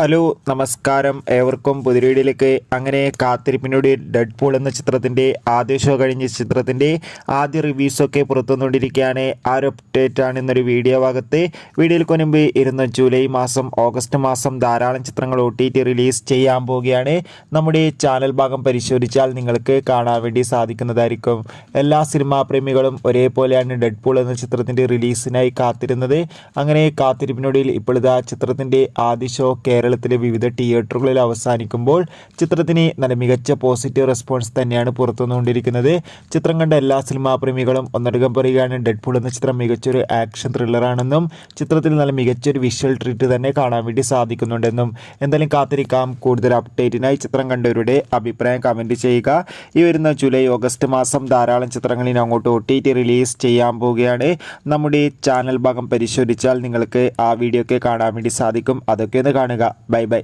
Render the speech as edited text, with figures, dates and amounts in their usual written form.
Hello നമസ്കാരം ഏവർക്കും പുതിയ വീഡിയോയിലേക്ക്. അങ്ങനെ കാത്തിരിപ്പിനോട് ഡെഡ്പൂൾ എന്ന ചിത്രത്തിൻ്റെ ആദ്യ ഷോ കഴിഞ്ഞ ചിത്രത്തിൻ്റെ ആദ്യ റിവ്യൂസൊക്കെ പുറത്തു വന്നുകൊണ്ടിരിക്കുകയാണ്. ആ ഒരു അപ്ഡേറ്റ് ആണ് ഇന്നൊരു വീഡിയോ ഭാഗത്ത്. വീഡിയോയിൽ മുൻപ് ഇരുന്ന ജൂലൈ മാസം ഓഗസ്റ്റ് മാസം ധാരാളം ചിത്രങ്ങൾ OTT റിലീസ് ചെയ്യാൻ പോവുകയാണ്. നമ്മുടെ ചാനൽ ഭാഗം പരിശോധിച്ചാൽ നിങ്ങൾക്ക് കാണാൻ വേണ്ടി സാധിക്കുന്നതായിരിക്കും. എല്ലാ സിനിമാ പ്രേമികളും ഒരേപോലെയാണ് ഡെഡ്പൂൾ എന്ന ചിത്രത്തിൻ്റെ റിലീസിനായി കാത്തിരുന്നത്. അങ്ങനെ കാത്തിരിപ്പിനൊടുവിൽ ഇപ്പോഴിതാ ചിത്രത്തിൻ്റെ ആദ്യ ഷോ കേരളത്തിലെ വിവിധ തിയേറ്ററുകളിൽ അവസാനിക്കുമ്പോൾ ചിത്രത്തിന് നല്ല മികച്ച പോസിറ്റീവ് റെസ്പോൺസ് തന്നെയാണ് പുറത്തുവന്നുകൊണ്ടിരിക്കുന്നത്. ചിത്രം കണ്ട എല്ലാ സിനിമാ പ്രേമികളും ഒന്നടങ്കം പറയുകയാണ് ഡെഡ്പൂൾ എന്ന ചിത്രം മികച്ചൊരു ആക്ഷൻ ത്രില്ലറാണെന്നും ചിത്രത്തിൽ നല്ല മികച്ചൊരു വിഷ്വൽ ട്രീറ്റ് തന്നെ കാണാൻ വേണ്ടി സാധിക്കുന്നുണ്ടെന്നും. എന്തായാലും കാത്തിരിക്കാം. കൂടുതൽ അപ്ഡേറ്റിനായി ചിത്രം കണ്ടവരുടെ അഭിപ്രായം കമൻറ്റ് ചെയ്യുക. ഈ വരുന്ന ജൂലൈ ഓഗസ്റ്റ് മാസം ധാരാളം ചിത്രങ്ങളിൽ അങ്ങോട്ട് OTT റിലീസ് ചെയ്യാൻ പോവുകയാണ്. നമ്മുടെ ചാനൽ ഭാഗം പരിശോധിച്ചാൽ നിങ്ങൾക്ക് ആ വീഡിയോ ഒക്കെ കാണാൻ വേണ്ടി സാധിക്കും. അതൊക്കെ ഒന്ന് കാണുക. Bye bye.